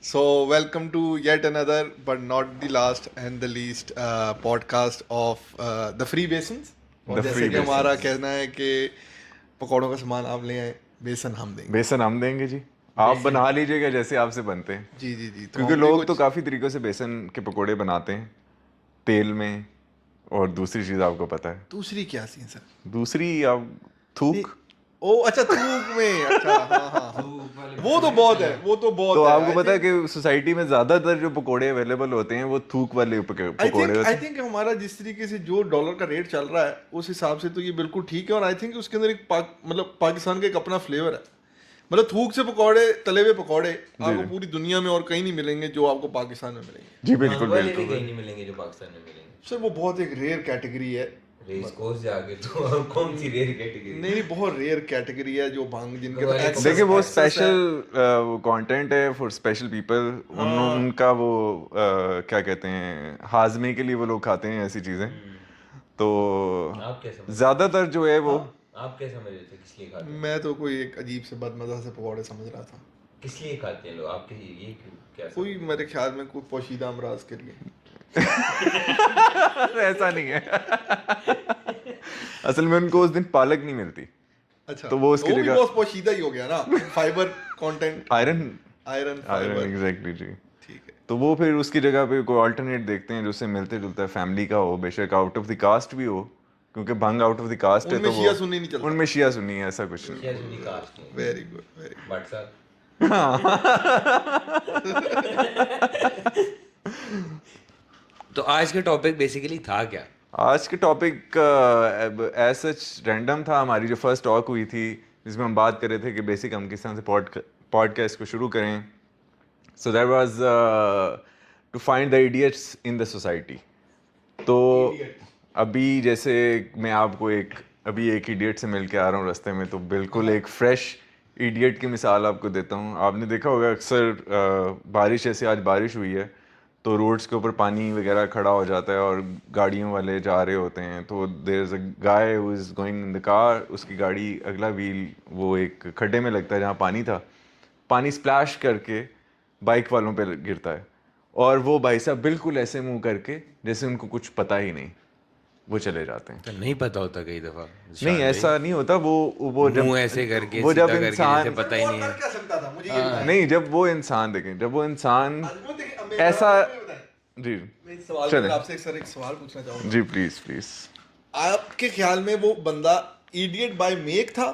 So, welcome to yet another, but not the last and the least podcast of the Free Basins. और The जैसे Free कि हमारा Basins. कहना है कि पकौड़ों का सामान आप ले आए, बेसन हम देंगे। बेसन हम देंगे जी। आप बना लीजिएगा जैसे आपसे बनते हैं, जी जी जी। तो क्योंकि हम भी लोग तो कुछ काफ़ी तरीक़ों से बेसन के पकोड़े बनाते हैं, तेल में। और दूसरी चीज़ आपको पता है, दूसरी क्या सी है सर? दूसरी आप नहीं, थूक। ओ अच्छा थूक में, अच्छा हाँ हाँ हाँ। धूप वाले वो तो पकौड़े बहुत चले। है, वो तो तो बहुत है। आपको पता है कि सोसाइटी में ज़्यादातर जो पकोड़े अवेलेबल होते हैं वो थूक वाले पकोड़े होते आई हैं। थिंक हमारा जिस तरीके से जो डॉलर का रेट चल रहा है उस हिसाब से तो ये बिल्कुल ठीक है। और आई थिंक उसके अंदर एक मतलब पाकिस्तान का एक अपना फ्लेवर है। मतलब थूक से पकौड़े, तले हुए पकौड़े आपको जी। पूरी दुनिया में और कहीं नहीं मिलेंगे जो आपको पाकिस्तान में मिलेंगे। जी बिल्कुल भंग वाले भी बिल्कुल। कहीं नहीं मिलेंगे जो पाकिस्तान में मिलेंगे। सर वो बहुत एक रेयर कैटेगरी है। रेस कोर्स जाके तो अब कौन सी रेयर कैटेगरी? नहीं, बहुत रेयर कैटेगरी है जो भांग जिनके वाले access- देखिए वो access है। स्पेशल कंटेंट है फॉर स्पेशल पीपल। उनका वो क्या कहते हैं, हाजमे के लिए वो लोग खाते हैं ऐसी चीज़ें। तो आप क्या समझ ज़्यादातर जो है वो आप क्या समझ रहे थे किस लिए खाते हैं? मैं तो कोई एक अजीब से बदमजा से पकौड़े समझ रहा था। किस लिए खाते हैं लोग? आपके ये क्यों क्या कोई मेरे ख्याल में कोई पोशीदा अमराज के लिए। ऐसा नहीं है। असल में उनको उस दिन पालक नहीं मिलती, अच्छा तो वो उसकी भी जगह- बहुत पोशीदा ही हो गया ना। Fibre content, iron iron iron fibre. Exactly जी। ठीक है। तो वो फिर उसकी जगह पे कोई अल्टरनेट देखते हैं जो उससे मिलते जुलता है, फैमिली का हो, बेशक आउट ऑफ द कास्ट भी हो, क्योंकि भंग आउट ऑफ द कास्ट है। उनमें तो वो शिया सुन्नी नहीं चलता। उनमें शिया सुन्नी है, ऐसा कुछ नहीं। क्या सुनी कास्ट में? Very good, very but sir तो आज का टॉपिक बेसिकली था क्या? आज के टॉपिक एज सच रैंडम था। हमारी जो फर्स्ट टॉक हुई थी जिसमें हम बात कर रहे थे कि बेसिक हम किस तरह से पॉडकास्ट को शुरू करें। So that was to find the idiots in the society. तो अभी जैसे मैं आपको अभी एक इडियट से मिल के आ रहा हूँ रास्ते में, तो बिल्कुल एक फ्रेश इडियट की मिसाल आपको देता हूँ। आपने देखा होगा अक्सर बारिश, ऐसे आज बारिश हुई है तो रोड्स के ऊपर पानी वगैरह खड़ा हो जाता है और गाड़ियों वाले जा रहे होते हैं, तो there is a guy who is going in the car. उसकी गाड़ी अगला व्हील वो एक खड्डे में लगता है जहाँ पानी था। पानी स्प्लैश करके बाइक वालों पे गिरता है और वो भाई साहब बिल्कुल ऐसे मुंह करके जैसे उनको कुछ पता ही नहीं, वो चले जाते हैं। तो नहीं पता होता कई दफा। नहीं ऐसा नहीं होता। वो जब मुंह ऐसे करके वो सीधा जब करके इंसान जैसे पता ही नहीं है। क्या सकता था मुझे ये बताएं। नहीं, जब वो इंसान देखें, जब वो इंसान वो देखिए, अब ऐसा मैं बताएं। जी मैं इस सवाल चलें। पर आपसे एक सवाल पूछना चाहूंगा। जी प्लीज प्लीज। आपके ख्याल में वो बंदा इडियट बाय मेक था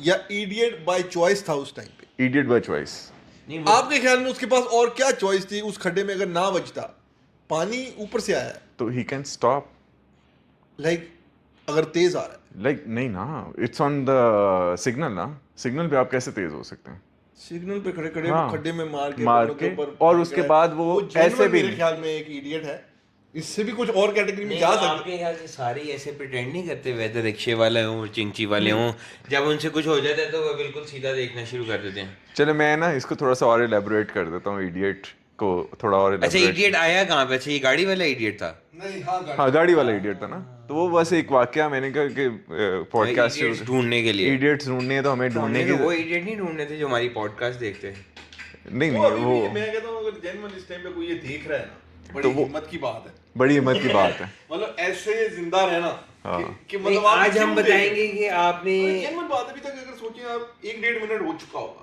या इडियट बाय चॉइस था उस टाइम पे? Idiot by choice. नहीं आपके ख्याल में उसके पास और क्या चॉइस थी उस खड्डे में अगर ना बचता? पानी ऊपर से आया है, तो ही कैन स्टॉप। लाइक अगर तेज आ रहा है, लाइक नहीं ना, इट्स ऑन द सिग्नल ना। सिग्नल पे आप कैसे तेज हो सकते हैं? सिग्नल पे खड़े खड़े हाँ, वो खड्डे में मार मार के के, ऊपर और भाग उसके रहा है। बाद वो genuine ऐसे भी मेरे नहीं। ख्याल में एक इडियट है। इससे भी कुछ और कैटेगरी में नहीं, जा तो सकते। आपके ख्याल से सारे ऐसे प्रिटेंड नहीं करते, वेदर रिक्शे वाले हों, चिंची वाले हों, जब उनसे कुछ हो जाता है तो वो बिल्कुल सीधा देखना शुरू कर देते हैं। चलो मैं ना इसको थोड़ा सा और एलेबोरेट कर देता हूँ, इडियट को थोड़ा और अच्छा, elaborate- इडियट आया कहाँ पे? अच्छा, ये गाड़ी वाला इडियट था। नहीं, हाँ हाँ गाड़ी वाला इडियट था ना। तो वो बस एक वाकया, मैंने कहा कि पॉडकास्ट Idiots ढूंढने के लिए। इडियट्स ढूंढने हैं तो हमें ढूंढने हमने की तो वो इडियट नहीं ढूंढने थे जो हमारी पॉडकास्ट देखते हैं। नहीं वो नहीं अभी वो भी मैं कहता हूँ अगर जेन्युइन इस टाइम पे कोई ये देख रहा है ना, बड़ी तो वो- हिम्मत की बात है। बड़ी हिम्मत की बात है। मतलब ऐसे जिंदा रहना हाँ। कि नहीं, मतलब आप आज हम क्यों देख रहे बताएंगे कि आपने हैं? जेन्युइन बात है, अभी तक अगर सोचिए आप 1-1.5 मिनट हो चुका होगा,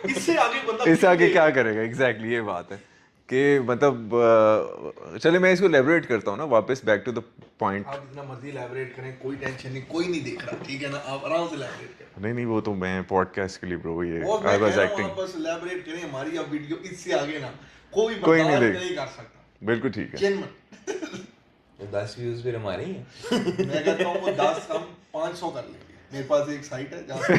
इससे आगे बंदा इससे क्यों आगे देख क्या रहा है? करेगा? एग्जैक्टली ये बात है कि मतलब चलिए मैं इसको एलेबोरेट करता हूँ ना, वापस बैक टू द पॉइंट। आप जितना मर्जी elaborate करें, कोई टेंशन नहीं, कोई नहीं देख रहा, ठीक है ना? आप आराम से elaborate करें। नहीं नहीं वो तो मैं पॉडकास्ट के लिए ब्रो, ये और मैं आई कह वाज रहा हूँ एक्टिंग। आप बस elaborate करें, हमारी अब वीडियो इससे आगे ना कोई कोई नहीं बर्दाश्त देख- नहीं कर सकता। बिल्कुल ठीक है। जेन्युइन 10 व्यूज फिर हमारे ही हैं। मैं कहता हूँ वो 10 हम 500 कर लेंगे। मेरे पास एक साइट है जहाँ से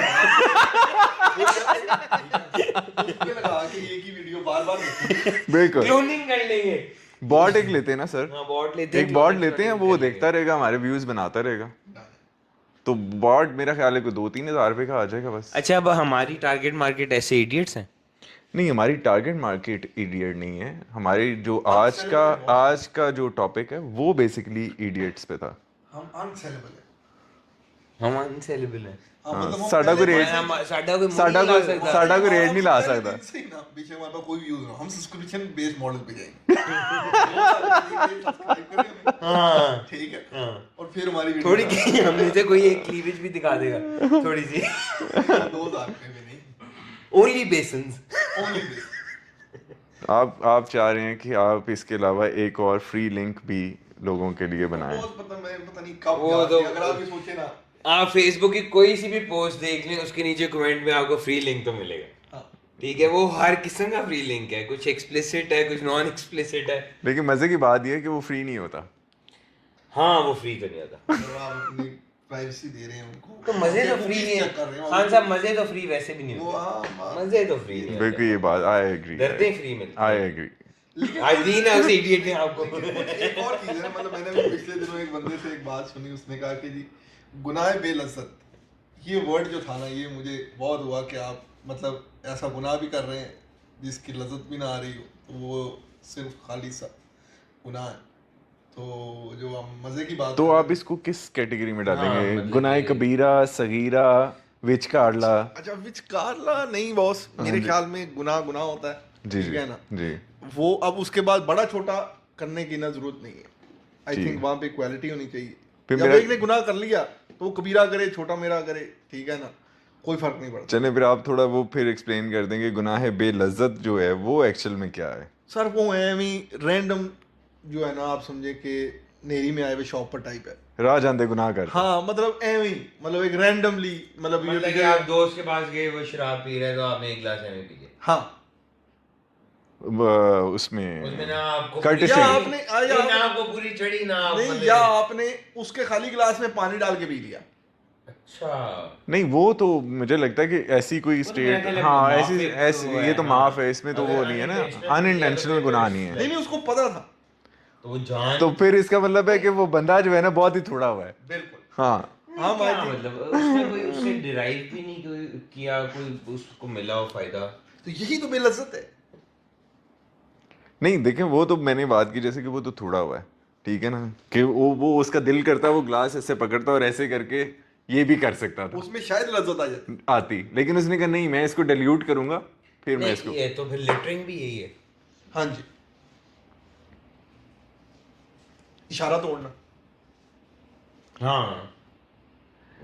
उसके लगा के एक ही वीडियो बार-बार देखेंगे। बिल्कुल। क्लोनिंग कर लेंगे। बॉट एक लेते हैं ना सर, हाँ, बॉट लेते हैं, एक बॉट cloning लेते हैं, कर वो लेंगे। देखता रहेगा, हमारे व्यूज बनाता रहेगा। तो बॉट मेरा ख्याल है कोई 2-3 हज़ार रुपये का आ जाएगा बस। अच्छा, अब हमारी टारगेट मार्केट ऐसे इडियट्स हैं। नहीं, हमारी टारगेट मार्केट इडियट नहीं है। हमारी जो Unsellable आज का जो टॉपिक है वो बेसिकली इडियट्स पे था। हम अनसेलेबल है। हम अनसेलेबल हैं हाँ, मतलब हम साडा कोई पहले रेट साडा कोई साडा मुंह नहीं ला सकता। साडा कोई रेट नहीं ला पहले सकता। दिन से ही ना पीछे हमारे पास कोई व्यूज ना, हम सब्सक्रिप्शन बेस्ड मॉडल पे जाएंगे। सब्सक्राइब करेंगे, हाँ ठीक है, हाँ। और फिर हमारी वीडियो थोड़ी की हमने से कोई एक क्लीवेज भी दिखा देगा थोड़ी सी 2000 रुपए में नहीं, ओनली बेसन्स। Only this. आप चाह रहे हैं कि आप इसके अलावा एक और फ्री लिंक भी लोगों के लिए बनाएं। बहुत पता नहीं कब वो याद तो- है, अगर आप ये सोचे ना, आप फेसबुक की कोई सी भी पोस्ट देख लें, उसके नीचे कमेंट में आपको फ्री लिंक तो मिलेगा। हाँ, ठीक है, वो हर किस्म का फ्री लिंक है, कुछ एक्सप्लिसिट है, कुछ नॉन एक्सप्लिसिट है। लेकिन मजे की बात यह है कि वो फ्री नहीं होता। हाँ वो फ्री तो नहीं होता। अगर आप अपनी प्राइवेसी दे रहे हैं उनको, तो मजे तो वो फ्री चीज़ नहीं check कर रहे है हैं, खान साहब, मजे तो फ्री वैसे भी नहीं वो होते, हाँ, मजे तो फ्री नहीं बिल्कुल होते, ये बात आई एग्री। डरते फ्री मिलते आई एग्री। लेकिन आज दीन है उसे इडियट ने आपको। एक और चीज है, मतलब मैंने भी पिछले दिनों एक बंदे से एक बात सुनी, उसने कहा कि जी गुनाह बेलज़्ज़त, ये वर्ड जो था ना, ये मुझे बहुत हुआ कि आप मतलब ऐसा गुनाह भी कर रहे हैं जिसकी लज्जत भी ना आ रही हो, तो वो सिर्फ खाली सा गुनाह है। तो जो हम मजे की बात तो कर आप रहे हैं- इसको किस कैटेगरी में हाँ, डालेंगे? मतलब गुनाह ये- कबीरा, सगीरा, विच कारला? अच्छा, विच कारला नहीं बॉस, मेरे ख्याल में गुनाह गुनाह होता है, जी ठीक जी है ना, जी वो अब उसके बाद बड़ा छोटा करने की ना जरूरत नहीं है। आई जी। थिंक वहाँ पे इक्वालिटी होनी चाहिए। फिर जब मेरा- एक ने गुनाह कर लिया तो वो कबीरा करे, छोटा मेरा करे, ठीक है ना, कोई फर्क नहीं पड़ता। चले फिर आप थोड़ा वो फिर एक्सप्लेन कर देंगे गुनाह बेलज़्ज़त जो है वो एक्चुअल में क्या है? सर वो है रैंडम जो है ना, आप समझे कि नेरी में आए हुए शॉपर टाइप है। राह जाते गुनाह कर। हाँ, मतलब एवी, मतलब एक रैंडमली, मतलब ये मतलब कि आप दोस्त के पास गए, वो शराब पी रहे हैं, तो आपने एक गिलास में पी लिया। हाँ, उसमें उसमें ना आपको Courtesy। या पूरी- आपने नहीं, ना आपको पूरी चढ़ी ना आप नहीं, मतलब- या आपने उसके खाली गिलास में पानी डाल के पी लिया। अच्छा नहीं, वो तो मुझे लगता है कि ऐसी कोई तो मेरा स्टेट, ख्याल है हाँ माफ ऐसी है, ऐसी तो ये तो है, माफ हाँ। है, इसमें तो अगर वो नहीं है ना, unintentional अनइंटेंशनल किया तो गुनाह फिर नहीं है। नहीं, उसको पता था। तो वो जान तो फिर इसका मतलब है कि वो बंदा जो है ना बहुत ही थोड़ा हुआ है। बिल्कुल। हाँ हाँ, क्या I think- मतलब उसने कोई उससे डिराइव भी नहीं किया, कोई उसको मिला हो फायदा। तो यही तो बेलज़्ज़त है। नहीं देखें, वो तो मैंने बात की जैसे कि वो तो थोड़ा हुआ है, ठीक है ना, कि वो उसका दिल करता है वो ग्लास ऐसे पकड़ता और ऐसे करके ये भी कर सकता था, उसमें शायद लज्जत आ जाती। आती, लेकिन उसने कहा नहीं मैं इसको डिल्यूट करूंगा, फिर मैं नहीं, इसको ये तो फिर लिटरिंग भी यही है। हाँ जी, इशारा तोड़ना। हाँ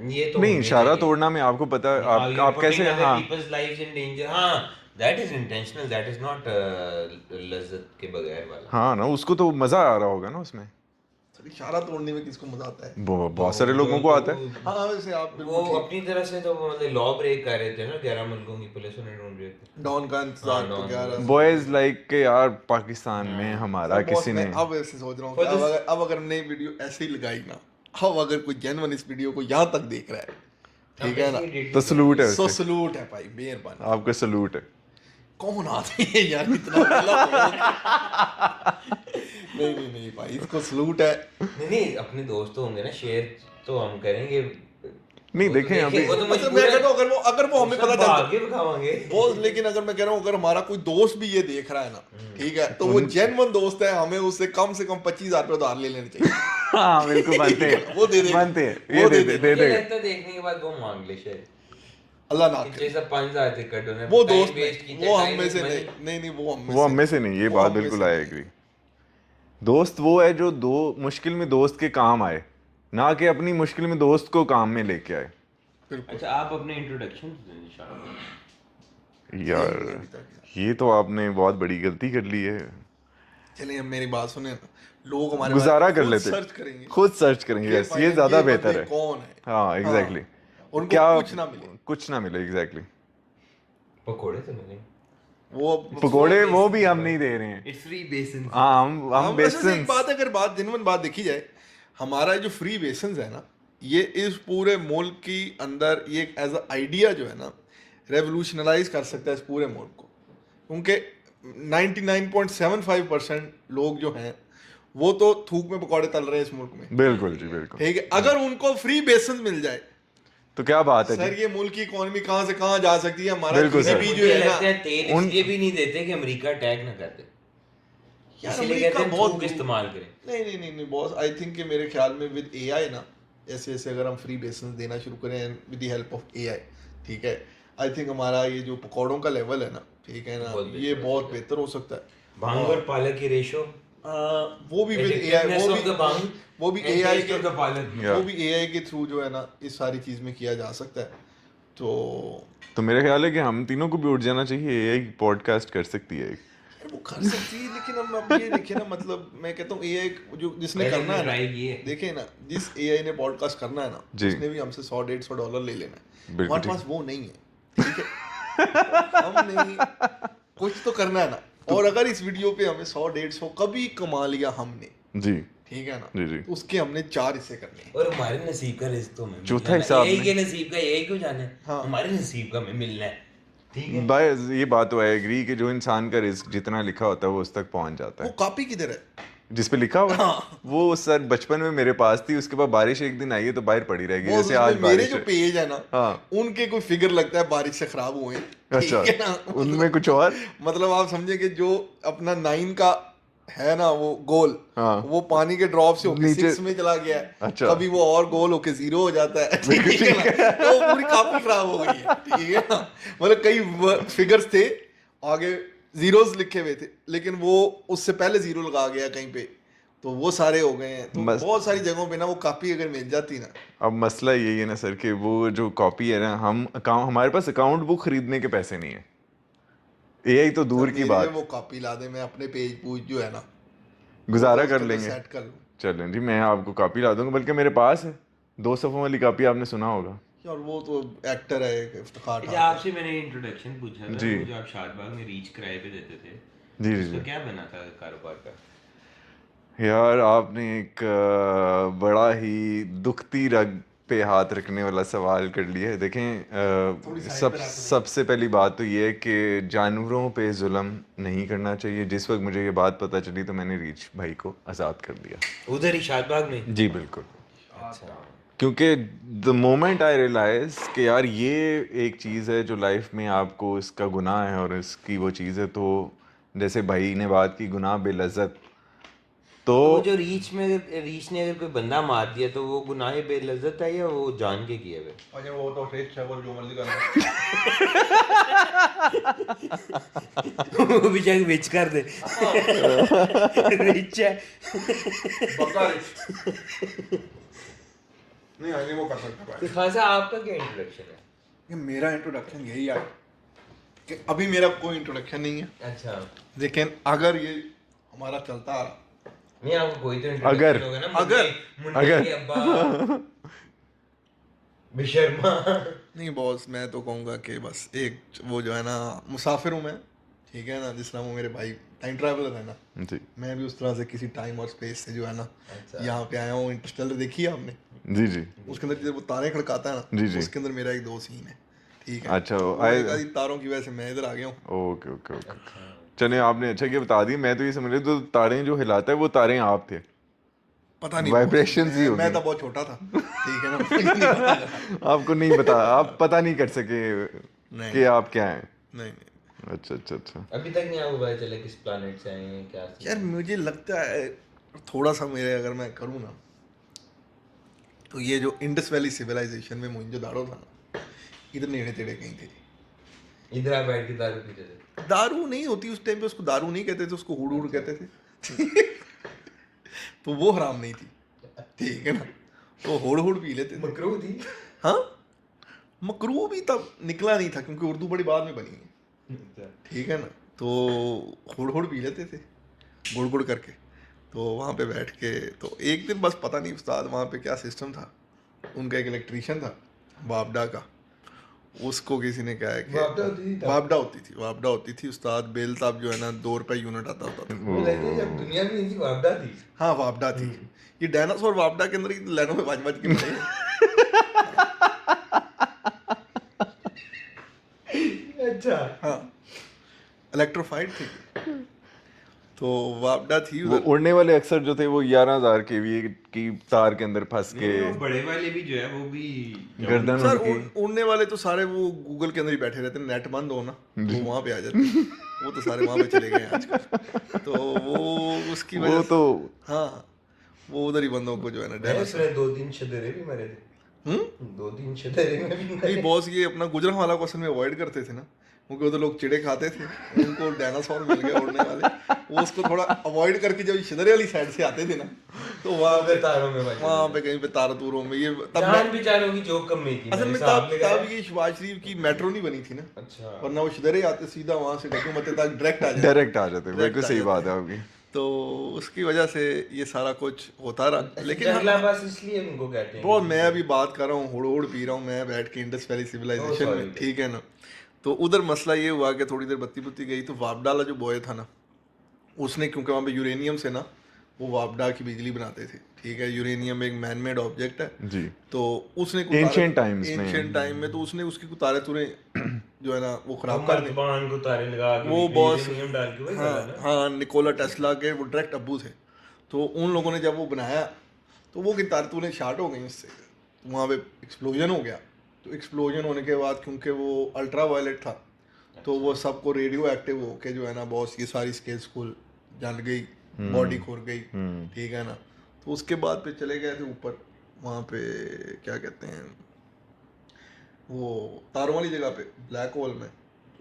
ये तो नहीं, होनी इशारा चाहिए। तोड़ना में आपको पता है You're आप putting कैसे, other हाँ people's lives in danger। हाँ, that is intentional, that is not लज्जत के बगैर वाला। हाँ ना, उसको तो मजा आ रहा होगा ना उसमें। सर, इशारा तोड़ने में किसको मजा आता है? बहुत सारे लोगों को आता है। हाँ, वैसे आप वो बिल्कुल ठीक। अपनी तरह से तो मतलब लॉ ब्रेक कर रहे थे ना, 11 मुल्कों की पुलिस उन्हें ढूंढ रही थी। डॉन का इंतजार हाँ, तो डॉन क्या का। रहा। बॉयज लाइक के यार पाकिस्तान में हमारा सर, बॉस, किसी ने मैं अब ऐसे सोच रहा हूँ For कि this- अब अगर नई वीडियो ऐसे ही लगाई ना, अब अगर कोई जेन्युइन इस वीडियो को यहाँ तक देख रहा है, ठीक है ना, तो सलूट है सो उसे, सलूट है भाई, मेहरबानी। आपका सलूट है। कौन आदमी है यार इतना गलत हो? नहीं भाई, इसको सलूट है। नहीं अपने दोस्त होंगे ना, शेयर तो हम करेंगे। नहीं, वो तो देखें अभी- वो तो मतलब मैं कहता हूँ अगर वो हमें पता चलता आगे दिखावांगे बॉस, लेकिन अगर मैं कह रहा हूँ अगर हमारा कोई दोस्त भी ये देख रहा है ना, ठीक है, तो वो जेन्युइन दोस्त है, हमें उससे कम से कम 25,000 रुपये उधार ले लेने चाहिए। हाँ बिल्कुल बनते हैं, वो दे देगा। बनते हैं, वो ये दे दे देगा। दे मुझे देगा। लगता है देखने के बाद वो मांग ले शेयर। अल्लाह ना करे। जैसा 5,000 टिकट उन्हें वो time दोस्त waste नहीं, कीजिए, वो time हम में से waste नहीं, वो वो हम में से नहीं, ये वो बात हम में बिल्कुल से आई नहीं। एग्री। दोस्त वो है जो दो मुश्किल में दोस्त के काम आए, ना कि अपनी मुश्किल में दोस्त को काम में लेके आए। बिल्कुल। अच्छा, आप अपने इंट्रोडक्शन यार ये तो आपने बहुत बड़ी गलती कर ली है। चलिए, अब मेरी बात सुने ना, लोग हमारे गुजारा बारे में कर खुद लेते, सर्च करेंगे, खुद सर्च करेंगे, कि यस भाई ये ज्यादा बंदे बेहतर है। कौन है। हाँ एग्जैक्टली, उनको क्या कुछ ना मिले। एग्जैक्टली। पकोड़े तो मिले। वो पकोड़े वो भी हम नहीं दे रहे हैं। इट्स फ्री बेसन। हाँ हम वैसे एक बेसन, बात, अगर बात जेन्युइन बात देखी जाए, हमारा जो फ्री बेसन्स है ना, ये इस पूरे मुल्क की अंदर ये एक एज अ आइडिया जो है ना, रेवोल्यूशनलाइज कर सकता है इस पूरे मुल्क को, क्योंकि 99.75% लोग जो हैं वो तो थूक में पकौड़े तल रहे हैं इस मुल्क में। बिल्कुल जी बिल्कुल। ठीक है, अगर उनको फ्री बेसन मिल जाए तो क्या बात है सर, जी। ये मुल्क की इकोनॉमी कहाँ से कहाँ जा सकती है। हमारा बिल्कुल सर। GDP जो मुझे है लगता ना, है तेल इसलिए भी नहीं देते कि अमेरिका अटैक ना कर दे, यार इसीलिए अमेरिका कहते हैं बहुत थूक इस्तेमाल करें। नहीं बॉस, आई थिंक कि मेरे ख्याल में विद AI ना, ऐसे ऐसे अगर हम फ्री बेसिस देना शुरू करें with the help of AI, ठीक है, आई थिंक हमारा ये जो पकौड़ों का लेवल है ना, ठीक है ना, ये बहुत बेहतर हो सकता है। भांग और पालक की रेशो, वो भी विद एआई, वो भी एआई के Yeah. वो भी एआई के थ्रू जो है ना इस सारी चीज़ में किया जा सकता है। तो मेरा ख्याल है कि हम तीनों को भी उठ जाना चाहिए, एआई पॉडकास्ट कर सकती है। यार वो कर सकती है, लेकिन हम अब ये देखें ना, मतलब मैं कहता हूँ एआई जो जिसने करना है ना, देखें ना, जिस एआई ने पॉडकास्ट करना है ना, जी। उसने भी हमसे $100-150 ले लेना है। बिल्कुल हमारे पास वो नहीं है, ठीक है। हम नहीं, कुछ तो करना है ना, और अगर इस वीडियो पे हमें 100-150 कभी कमा लिया हमने, जी ठीक है ना, जी जी, तो उसके हमने 4 हिस्से करने हैं। और हमारे नसीब का रिस्क तो हमें चौथा हिस्सा यही के नसीब का यही क्यों जाने, हाँ। हमारे नसीब का हमें मिलना है, ठीक है। भाई ये बात तो आई एग्री कि जो इंसान का रिस्क जितना लिखा होता है वो उस तक पहुंच जाता वो है। कॉपी किधर है? जिस पे लिखा हुआ है, वो सर बचपन में मेरे पास थी, उसके बाद बारिश एक दिन आई है तो बाहर पड़ी रहेगी, वो जैसे आज मेरे बारिश जो है। पेज है ना, हाँ। उनके कोई फिगर लगता है बारिश से खराब हुए हैं, ठीक अच्छा, है ना, उनमें कुछ और, मतलब आप समझे कि जो अपना 9 का है ना वो गोल, हाँ, वो पानी के ड्रॉप से होके नीचे 6 में चला गया है। अच्छा। कभी वो और गोल होके 0 हो जाता है, ठीक है ना, तो पूरी कॉपी खराब हो गई है, ठीक है ना। मतलब कई फिगर्स थे आगे जीरोस लिखे हुए थे, लेकिन वो उससे पहले 0 लगा गया कहीं पे, तो वो सारे हो गए हैं। तो बहुत सारी जगहों पे ना वो कॉपी अगर मिल जाती ना। अब मसला यही है ना सर कि वो जो कॉपी है ना, हमारे पास अकाउंट बुक खरीदने के पैसे नहीं है, एआई तो दूर की मेरे बात, लिए वो कॉपी ला दे, मैं अपने पेज पूज जो है ना गुजारा वो कर उसके अंदर लेंगे। सेट कर लूं। चलें जी, मैं आपको कॉपी ला दूंगा, बल्कि मेरे पास है 2 सफ़ों वाली कॉपी, आपने सुना होगा। और वो तो एक्टर है इफ्तिखार अच्छा, ठाकुर। आपसे मैंने इंट्रोडक्शन पूछा था, जी। वो जो आप शादबाग में रीच किराए पे देते थे, जी जी उसका जी क्या बना था कारोबार का? यार, आपने एक बड़ा ही दुखती रग पे हाथ रखने वाला सवाल कर लिया है। देखें, सबसे पहली बात तो ये है कि जानवरों पे जुल्म नहीं करना चाहिए। जिस वक्त मुझे ये बात पता चली तो मैंने रीच भाई को आज़ाद कर दिया। उधर ही शादबाग में? जी बिल्कुल, अच्छा। क्योंकि द मोमेंट आई रियलाइज कि यार ये एक चीज़ है जो लाइफ में आपको इसका गुनाह है और इसकी वो चीज़ है, तो जैसे भाई ने बात की गुनाह बेलज़्ज़त, तो वो जो रीच ने अगर कोई बंदा मार दिया तो वो गुनाह बेलज़्ज़त है या वो जान के किया हुआ? अच्छा, वो तो टेस्ट है, वो जो मर्जी करना। वो भी जाके बेच कर दे, रिच है। बका नहीं आगे वो कर सकता है। तो खासा आपका क्या इंट्रोडक्शन है? ये मेरा इंट्रोडक्शन यही है कि अभी मेरा कोई इंट्रोडक्शन नहीं है, अच्छा, लेकिन अगर ये हमारा चलता आ रहा, नहीं आपको कोई तो अगर- इंट्रोडक्शन होगा ना, अगर- मुन्ने के अब्बा बेशर्मा। नहीं बॉस, मैं तो कहूँगा कि बस एक वो जो है ना, मुसाफिर हूँ मैं, ठीक है ना, जिस तरह वो मेरे भाई टाइम ट्रैवलर है ना, जी मैं भी उस तरह से किसी टाइम और स्पेस से जो है ना अच्छा। यहाँ पे आया हूँ। इंटरस्टेलर देखी है आपने? जी जी उसके अंदर जब वो तारे खड़काता है जी, ना, जी। उसके अंदर मेरा एक दो सीन है, ठीक है। अच्छा, वो आए- एक आधी तारों की वजह से मैं इधर आ गया हूँ। ओके ओके ओके, चलिए आपने अच्छा कि बता दी। मैं तो ये समझ रही तो तारे जो हिलाता है वो तारे आप थे, पता नहीं Vibrations ही होगी। मैं तो बहुत छोटा था, ठीक है ना, मुझे नहीं पता था। आपको नहीं पता, आप पता नहीं कर सके नहीं। कि आप क्या हैं। नहीं अच्छा अच्छा अच्छा, अभी तक नहीं आपको पता चला किस प्लैनेट से आए हैं क्या? यार मुझे लगता है थोड़ा सा मेरे, अगर मैं करूँ ना, तो ये जो इंडस वैली सिविलाइजेशन में मोहनजोदाड़ो था ना, इधर नेड़े तेड़े कहीं थे। इधर आप बैठ के दारू पीते थे? दारू नहीं होती उस टाइम पे, उसको दारू नहीं कहते थे, उसको हुड़ हुड़ कहते थे। तो वो हराम नहीं थी, ठीक है ना, तो हुड़ हुड़ पी लेते थे। मकरूह थी? हाँ, मकरू भी तब निकला नहीं था क्योंकि उर्दू बड़ी बाद में बनी है, ठीक है ना, तो हुड़ हुड़ पी लेते थे गुड़ गुड़ करके। तो वहाँ पे बैठ के, तो एक दिन बस पता नहीं उस्ताद वहाँ पे क्या सिस्टम था, उनका एक इलेक्ट्रीशियन था वापडा का, उसको किसी ने कहा है कि वापडा होती थी उस्ताद, बेल ताब जो है ना 2 रुपए यूनिट आता होता था। वो लगे जब दुनिया में नहीं थी वापडा थी। हाँ वापडा थी, ये डायनासोर वापडा के अंदर ही लाइनों में बज बज के मरे। अच्छा, हाँ, इलेक्ट्रोफाइड थी, तो वापडा थी वो उधर। उड़ने वाले अक्सर जो थे वो 11,000 केवी की तार के अंदर फंस के वो बड़े वाले भी जो है वो भी गर्दन सर उनकी, उड़ने वाले तो सारे वो गूगल के अंदर ही बैठे रहते हैं, नेट बंद हो ना तो वहाँ पे आ जाते हैं, वो तो सारे वहाँ पे चले गए हैं आजकल। तो वो उसकी वो वजह तो हाँ, वो उधर ही बंदों को जो है ना मैंने सुना 2-3 शदेरे भी मरे थे। 2-3 शदेरे में भी मरे। नहीं बॉस, ये अपना गुजरा वाला क्वेश्चन में अवॉइड करते थे ना, क्योंकि उधर लोग चिड़े खाते थे, उनको डायनासोर मिल गया उड़ने वाले, वो उसको थोड़ा अवॉइड करके जब शिदरे वाली साइड से आते थे ना, तो तारों में बचे वहाँ पे कहीं पे तारतूरों में ये तब जान बेचारों की जो कम नहीं की असल में मैंने हिसाब तब लगाया। ये शहबाज शरीफ की मेट्रो नहीं बनी थी ना, अच्छा वरना वो शिदरे आते सीधा वहाँ से डकूमते तक डायरेक्ट आ जाते। डायरेक्ट आ जाते, बिल्कुल Direct आ सही जाते। बात है आपकी। तो उसकी वजह से ये सारा कुछ होता रहा, लेकिन जंगला बस इसलिए उनको कहते हैं। बहुत मैं अभी बात कर रहा हूँ, हुड़ पी रहा हूँ मैं बैठ के इंडस वैली सिविलाइजेशन में, ठीक है ना। तो उधर मसला ये हुआ कि थोड़ी देर बत्ती बुत्ती गई, तो वापडाला जो बॉय था ना, उसने, क्योंकि वहाँ पे यूरेनियम से ना वो वापडा की बिजली बनाते थे, ठीक है। यूरेनियम एक मैन मेड ऑब्जेक्ट है जी। तो उसने Ancient times में। एंशिएंट टाइम में तो उसने उसकी तारे तुरे जो है ना वो खराब कर दी। मर्दबान को तारे लगा के वो बॉस, यूरेनियम डाल के वही हाँ वाला ना। हाँ, निकोला टेस्ला के वो डायरेक्ट अब्बू थे। तो उन लोगों ने जब वो बनाया तो वो की तार तूने शार्ट हो गई उससे, तो वहाँ पे एक्सप्लोजन हो गया। तो एक्सप्लोजन होने के बाद क्योंकि वो अल्ट्रा वायलेट था, तो वो सबको रेडियो एक्टिव हो के जो है ना बॉस, ये सारी स्केल स्कूल जल गई, बॉडी खोर गई, ठीक है ना। तो उसके बाद पे चले गए थे ऊपर, वहाँ पे क्या कहते हैं वो तारों वाली जगह पे ब्लैक होल में,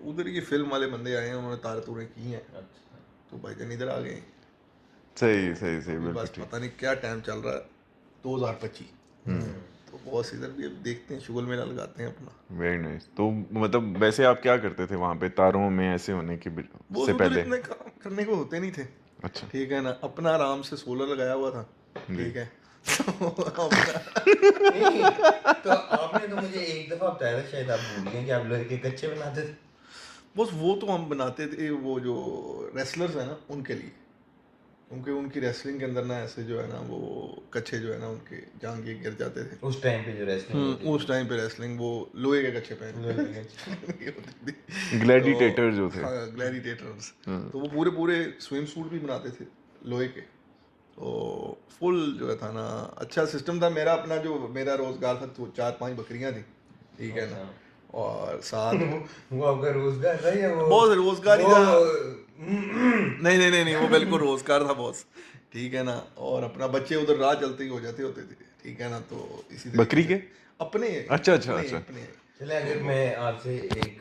उधर ये फिल्म वाले बंदे आए हैं, उन्होंने तारे तूरे की हैं। तो भाईजान इधर आ गए। सही सही सही, बिल्कुल बस ठीक। पता नहीं क्या टाइम चल रहा है, 2025। तो बॉस इधर भी अब देखते हैं, शुगल मेला लगाते हैं अपना। Very nice. तो मतलब वैसे आप क्या करते थे वहाँ पे तारों में ऐसे होने की वो से उधर पहले? इतने काम करने को होते नहीं थे, अच्छा। ठीक है ना। अपना आराम से सोलर लगाया हुआ था, ठीक है। नहीं, तो आपने तो मुझे एक दफा बताया था, शायद आप भूल गए, कि आप लोहे के कच्चे बनाते थे। बस वो तो हम बनाते थे वो जो रेसलर्स है ना उनके लिए, क्योंकि उनकी रेसलिंग के अंदर ना ऐसे जो है ना वो कच्चे जो है ना उनके जांघे गिर जाते थे। उस टाइम पे जो रेसलिंग उस टाइम पे रेसलिंग वो लोहे के कच्चे पहन ग्लैडिएटर जो थे। हाँ ग्लैडिएटर्स। तो वो पूरे पूरे स्विम सूट भी बनाते थे लोहे के। तो फुल जो है था ना अच्छा सिस्टम था। मेरा अपना जो मेरा रोजगार था तो 4-5 बकरियां थी, ठीक है ना। और साथ वो आपका रोजगार था या वो बहुत रोजगार ही वो- था। नहीं नहीं नहीं नहीं, वो बिल्कुल रोजगार था बॉस, ठीक है ना। और अपना बच्चे उधर राह चलते ही हो जाते होते थे, ठीक है ना। तो इसी तरीके बकरी से- के? अपने अच्छा, अच्छा, अपने- अच्छा। अपने। चले, अगर मैं आपसे एक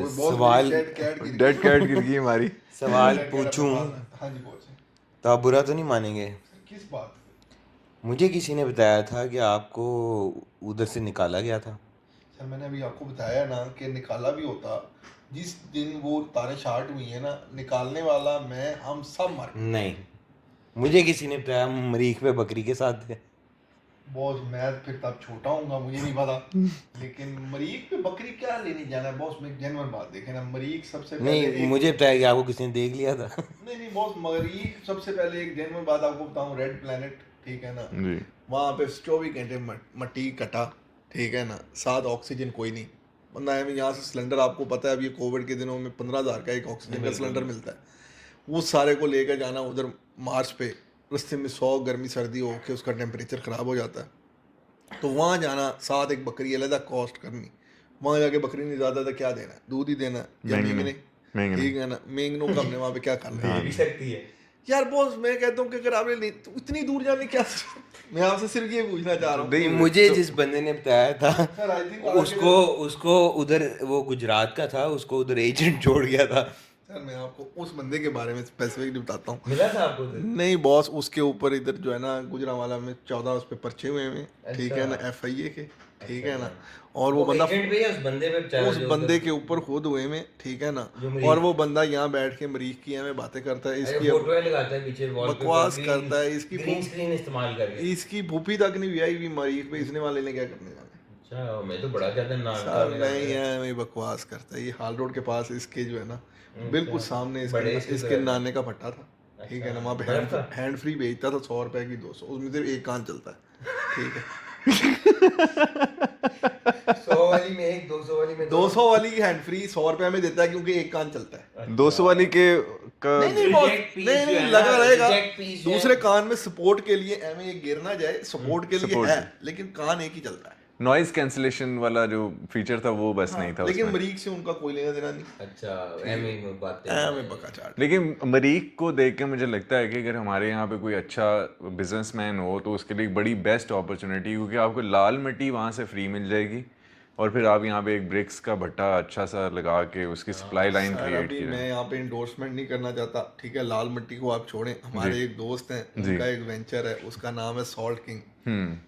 बहुत सवाल डेड कैट गिर डेड कैट गिर गई हमारी। सवाल गई। पूछूं हाँ जी बॉस। तो आप बुरा तो नहीं मानेंगे? किस बात? मुझे किसी ने बताया था कि आपको उधर से निकाला गया था। सर मैंने अभी आपको बताया ना कि निकाला भी होता, जिस दिन वो तारे शार्ट हुई है ना, निकालने वाला मैं, हम सब मर गए। नहीं, मुझे किसी ने बताया मरीख पे बकरी के साथ थे। बॉस मैं फिर तब छोटा हूँगा, मुझे नहीं पता। लेकिन मरीख पे बकरी क्या लेने जाना है बॉस? में जेन्युइन बात देखे ना, मरीख सबसे पहले नहीं, मुझे बताया कि आपको किसी ने देख लिया था। नहीं बॉस, मरीख सबसे पहले एक जेन्युइन बात आपको बताऊं, रेड प्लेनेट, ठीक है ना। जी। वहाँ पे 24 घंटे मट्टी कटा, ठीक है ना। साथ ऑक्सीजन कोई नहीं, बंदा है यहाँ से सिलेंडर, आपको पता है अब ये कोविड के दिनों में 15,000 का एक ऑक्सीजन का सिलेंडर मिलता है। वो सारे को लेकर जाना उधर मार्च पे, रास्ते में 100 गर्मी सर्दी हो के उसका टेम्परेचर ख़राब हो जाता है। तो वहाँ जाना, साथ एक बकरी अलग कॉस्ट करनी, वहाँ जाके बकरी ने ज़्यादा क्या देना है, दूध ही देना है या मेंगने, मेंगने, ठीक है ना। मेंगनों का हमने वहाँ पे क्या करना है दे भी सकती है। यार बॉस। मैं कहता हूँ कि अगर आपने नहीं तो इतनी दूर जाने क्या मैं आपसे सिर्फ ये पूछना चाह रहा हूँ। मुझे जिस बंदे ने बताया था सर आई थिंक उसको उधर, वो गुजरात का था, उसको उधर एजेंट जोड़ गया था। सर मैं आपको उस बंदे के बारे में स्पेसिफिकली बताता हूँ। मिला था आपको उधर? नहीं बॉस, उसके ऊपर इधर जो है ना गुजरांवाला में 14 उस पे पर्चे हुए हैं, ठीक है ना, FIA के, ठीक है ना। और वो बंदा एजेंट पे या उस बंदे पे बेचारा उस जो बंदे के ऊपर खुद हुए में, ठीक है ना। जो मरीज- और वो बंदा यहाँ बैठ के मरीज की हमें बातें करता है, इसकी फोटो लगाता है पीछे वॉल पे, बकवास करता है, इसकी ग्रीन स्क्रीन इस्तेमाल करके। इसकी भूपी तक नहीं आई हुई मरीज पे, इसने वाले ने क्या करने जाना। अच्छा, मैं तो बड़ा ज्यादा नाम सर नहीं है, मैं बकवास करता है। ये हाल रोड के पास इसके जो है ना बिल्कुल सामने बड़े इसके नाने का भट्टा था, ठीक है ना। वहाँ पे बर्फ था? हैंड फ्री बेचता था 100 रुपए की 200, उसमें सिर्फ एक कान चलता है, ठीक है। 100 वाली में एक, 200 वाली में 200 वाली की हैंड फ्री 100 रुपए में देता है क्योंकि एक कान चलता है। 200 वाली के का नहीं नहीं बॉस, Reject piece नहीं जो है नहीं ना, लगा रहेगा reject piece जो है। दूसरे कान में सपोर्ट के लिए, एम ये गिर ना जाए, सपोर्ट के लिए support है, लेकिन कान एक ही चलता है। नॉइज कैंसिलेशन वाला जो फीचर था वो बस नहीं था लेकिन उसमें। मरीक से उनका कोई लेना देना नहीं। अच्छा में बातें मैं बका चाट। लेकिन मरीक को देख के मुझे लगता है कि अगर हमारे यहाँ पे कोई अच्छा बिजनेसमैन हो तो उसके लिए एक बड़ी बेस्ट अपॉर्चुनिटी, क्योंकि आपको लाल मिट्टी वहाँ से फ्री मिल जाएगी और फिर आप यहाँ पे एक ब्रिक्स का भट्टा अच्छा सा लगा के उसकी सप्लाई लाइन सर क्रिएट अभी की मैं जाए। यहाँ पे इंडोर्समेंट नहीं करना चाहता, ठीक है, लाल मिट्टी को आप छोड़ें। हमारे एक दोस्त हैं, उनका एक वेंचर है, उसका नाम है सॉल्ट किंग।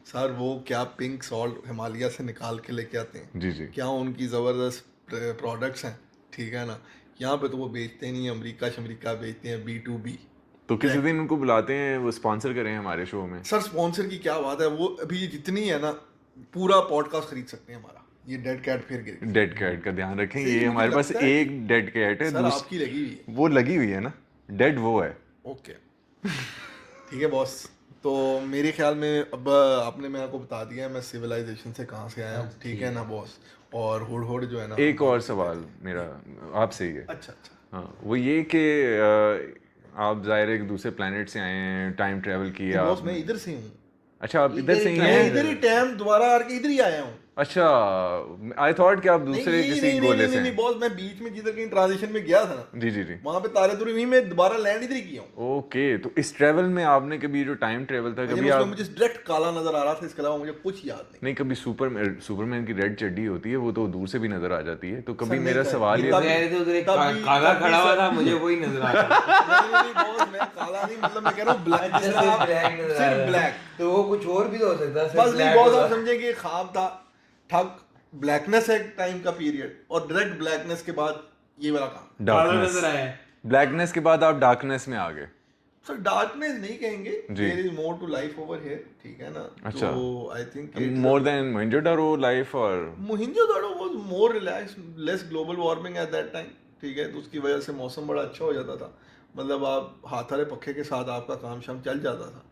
सर वो क्या पिंक सॉल्ट हिमालय से निकाल के लेके आते हैं, जी जी। क्या उनकी ज़बरदस्त प्रोडक्ट्स हैं, ठीक है ना। यहाँ पे तो वो बेचते नहीं, अमेरिका बेचते हैं B2B। तो किसी दिन उनको बुलाते हैं, वो स्पॉन्सर करें हमारे शो में। सर स्पॉन्सर की क्या बात है, वो अभी जितनी है ना पूरा पॉडकास्ट खरीद सकते हैं हमारा। ये डेड कैट फिर गिर डेड कैट का ध्यान रखें, सही ये मुझे हमारे पास लगता है एक डेड कैट है, सर आपकी लगी हुई है। वो लगी हुई है ना, डेड वो है। ओके ठीक है बॉस। तो मेरे ख्याल में अब आपने मेरे को बता दिया है मैं सिविलाइजेशन से कहाँ से आया हूँ, ठीक है ना बॉस। और हुड़ जो है ना, एक और सवाल मेरा आपसे ही है। अच्छा हाँ, वो ये कि आप ज़ाहिर है एक दूसरे प्लेनेट से आए हैं, टाइम ट्रैवल किया बॉस, आप। मैं इधर से हूँ, अच्छा, आप इधर से ही मैं हैं? इधर ही टाइम दोबारा आके इधर ही आया हूँ। अच्छा, आई थॉट कि आप नहीं दूसरे नहीं किसी नहीं गोले नहीं से नहीं हैं। बॉस, मैं बीच में जिधर कहीं ट्रांजिशन में गया था ना, जी जी जी। वहां पे तारे तुरे हुई, मैं दोबारा लैंड इधर ही किया हूँ। ओके, तो इस ट्रैवल में आपने कभी जो टाइम ट्रैवल था, कभी आप मुझे डायरेक्ट काला नजर आ रहा था, इसके अलावा मुझे कुछ याद नहीं। नहीं, कभी सुपरमैन की रेड चड्डी होती है, वो तो दूर से भी नजर आ जाती है, तो कभी सर, मेरा नहीं सवाल था। ये ये था। मैं तो उधर एक तभी- काला तभी खड़ा हुआ सर- था, मुझे वही नजर आ रहा था। नहीं बॉस, मैं काला नहीं, मतलब मैं कह रहा हूँ ब्लैक, सिर्फ ब्लैक। तो वो कुछ और भी तो हो सकता है, सिर्फ बस नहीं black बॉस, होगा। आप समझे कि ख्वाब था, ठग ब्लैकनेस है टाइम का पीरियड, और डायरेक्ट ब्लैकनेस के बाद ये वाला काम। काला डार्कनेस, नजर आया। ब्लैकनेस के बाद आप डार्कनेस में आ गए। सर डार्कनेस नहीं कहेंगे, जी। There is more to life over here, ठीक है ना। अच्छा। तो I think more than Mohenjodaro life, और Mohenjodaro was more relax, less global warming at that time, ठीक है। तो उसकी वजह से मौसम बड़ा अच्छा हो जाता था, मतलब आप हाथ वाले पखे के साथ आपका काम शाम चल जाता था।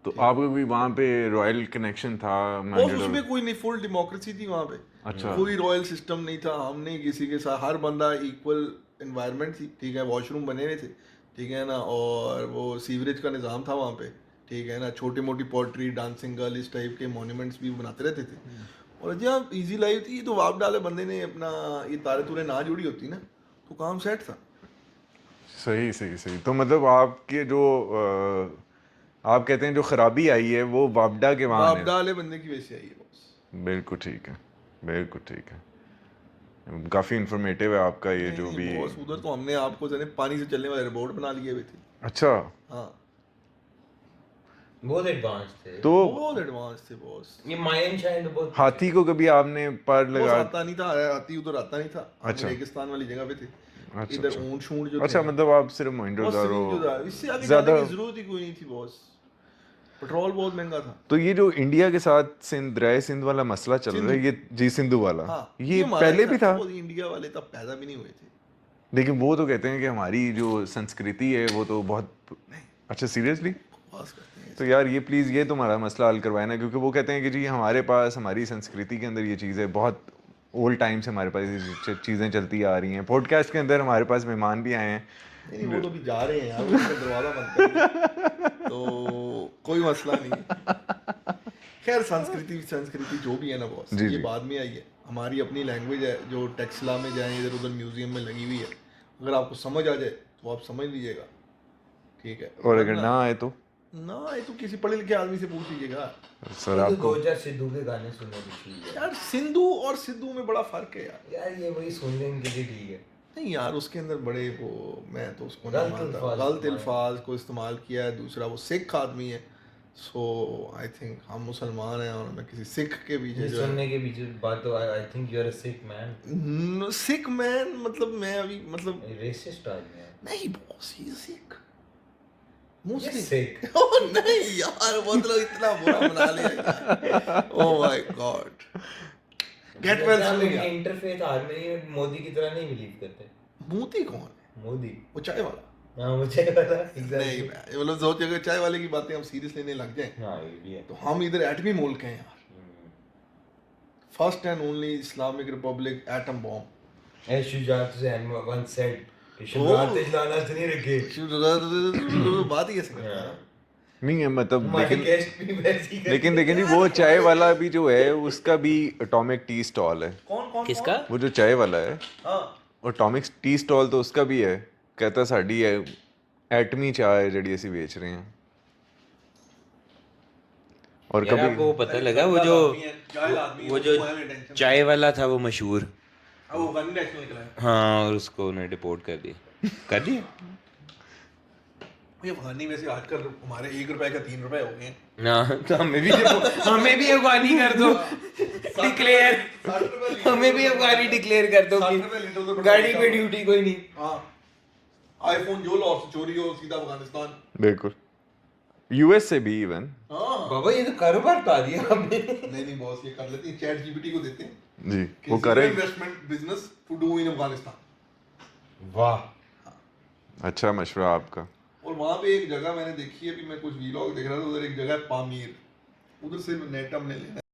तो आपको भी वहाँ पे रॉयल कनेक्शन था और मोहेंजोदारो? उसमें कोई नहीं, फुल डेमोक्रेसी थी वहाँ पे। अच्छा। कोई रॉयल सिस्टम नहीं था, हम नहीं किसी के साथ, हर बंदा इक्वल एनवायरनमेंट थी, ठीक है। वॉशरूम बने हुए थे, ठीक है ना, और वो सीवरेज का निज़ाम था वहाँ पे, ठीक है ना। छोटी मोटी पोट्री, डांसिंग गर्ल, इस टाइप के मॉन्यूमेंट्स भी बनाते रहते थे। और जी हाँ, ईजी लाइफ थी। तो वाप डाले बंदे ने अपना ये तारे तुरे ना जुड़ी होती ना, तो काम सेट था। सही सही सही। तो मतलब आपके जो आप कहते हैं जो खराबी आई है वो वापडा के वहाँ वाप है। डाले बंदे की वजह से आई है बॉस। बिल्कुल ठीक है, बिल्कुल ठीक है। काफ़ी इंफॉर्मेटिव है आपका ये जो भी। बॉस उधर तो हमने आपको जाने पानी से चलने वाले रोबोट बना लिए हुए थे। अच्छा, हाँ, बहुत एडवांस थे। तो बहुत एडवांस थे बॉस। ये मायन शायद बहुत हाथी को कभी आपने पर बॉस लगा? आता नहीं था, हाथी उधर आता नहीं था। हम अच्छा। रेगिस्तान वाली जगह पे थे। अच्छा, इधर अच्छा। ऊंट शूंट जो अच्छा, थे, मतलब आप सिर्फ बॉस मोहेंजोदारो सिर्फ जो था, इससे आगे ज़्यादा। जाने की जरूरत ही कोई नहीं थी बॉस। पेट्रोल बहुत महंगा था। तो ये जो इंडिया के साथ सिंध राय सिंध वाला मसला चल रहा है, ये जी सिंधु वाला, हाँ, ये हमारा पहले ही भी था। वो इंडिया वाले तब पैदा भी नहीं हुए थे। लेकिन वो तो कहते हैं कि हमारी जो संस्कृति है वो तो बहुत। अच्छा, सीरियसली? बकवास करते हैं। तो यार ये प्लीज़ ये तुम्हारा मसला हल करवाए ना, क्योंकि वो कहते हैं कि जी हमारे पास हमारी संस्कृति के अंदर ये चीज़ें बहुत ओल्ड टाइम से हमारे पास ये चीज़ें चलती आ रही हैं। पॉडकास्ट के अंदर हमारे पास मेहमान भी आए हैं। नहीं वो तो भी जा रहे हैं यार, उसका दरवाजा बंद कर दिया। तो कोई मसला नहीं। खैर संस्कृति जो भी है ना बॉस, जी, ये जी। बाद में आई है। हमारी अपनी लैंग्वेज है जो टेक्सला में जाए, इधर उधर म्यूजियम में लगी हुई है। अगर आपको समझ आ जाए तो आप समझ लीजिएगा, ठीक है। और अगर ना आए तो ना आए तो किसी पढ़े लिखे आदमी से पूछ लीजिएगा। सर आपको 2000 सिद्धू के गाने सुनने की ठीक है यार सिंधु और सिद्धू में बड़ा फर्क है यार। यार, ये वही सुनने के लिए ठीक है। नहीं यार, उसके अंदर बड़े वो, मैं तो उसको गलत नहीं मानता, अल्फाज गलत इस्तेमाल। अल्फाज को इस्तेमाल किया है। दूसरा वो सिख आदमी है, सो आई थिंक हम मुसलमान हैं और मैं किसी सिख के पीछे ये जो है सुनने के बीच बात तो I think you are a sick man, Sikh man, मतलब मैं अभी मतलब रेसिस्ट आदमी है नहीं बॉस, ही सिख ये मुस्लिम। सिक। ओह नहीं यार, मतलब इतना बुरा बना लिया यार। Oh my God, get well soon यार। इंटरफेथ हार्मनी में मोदी की तरह नहीं बिलीव करते। मोती कौन है? मोदी, वो चाय वाला? हाँ मुझे पता नहीं एग्जैक्टली। मैं मतलब सोच अगर चाय वाले की बातें हम सीरियस लेने लग जाएं हाँ ये भी है। तो हम इधर एटमी मुल्क हैं यार। First and only Islamic Republic atom bomb. A Shujaat Hussain once said कि शुजात इस्लाम से नहीं रखे। बात ही कैसे करता है? नहीं है मतलब हमारे लेकिन गेस्ट भी वैसी कर लेकिन लेकिन जी वो चाय वाला भी जो है उसका भी एटॉमिक टी स्टॉल है। कौन कौन किसका? वो जो चाय वाला है हाँ एटॉमिक टी स्टॉल तो उसका भी है, कहता साड़ी है एटमी चाय जड़ी ऐसी बेच रहे हैं। और यार कभी आपको वो पता लगा वो जो चाय वाला था वो मशहूर, वो वन नेशनल निकला है। हाँ, और उसको उन्हें डिपोर्ट कर दिया ये अफगानी वैसे आजकल हमारे 1 रुपए का 3 रुपए हो गए हैं। ना, तो हमें भी अफगानी कर दो डिक्लेयर, 60 रुपए लीटर हमें भी अफगानी डिक्लेयर कर दो 60 रुपए लीटर तो कि गाड़ी पे ड्यूटी कोई नहीं। हाँ आईफोन जो लॉस से चोरी हो सीधा अफगानिस्तान। बिल्कुल यूएस से भी इवन। हाँ बाबा ये तो कारोबार बता दिया आपने। नहीं बॉस ये कर लेते हैं, चैट जीपीटी को देते हैं जी कि वो zero करे। Investment business to do in Afghanistan. वाह, अच्छा मशवरा आपका। और वहाँ पे एक जगह मैंने देखी है, अभी मैं कुछ वीलॉग देख रहा था, उधर एक जगह है पामीर, उधर से नेट हमने लेना है।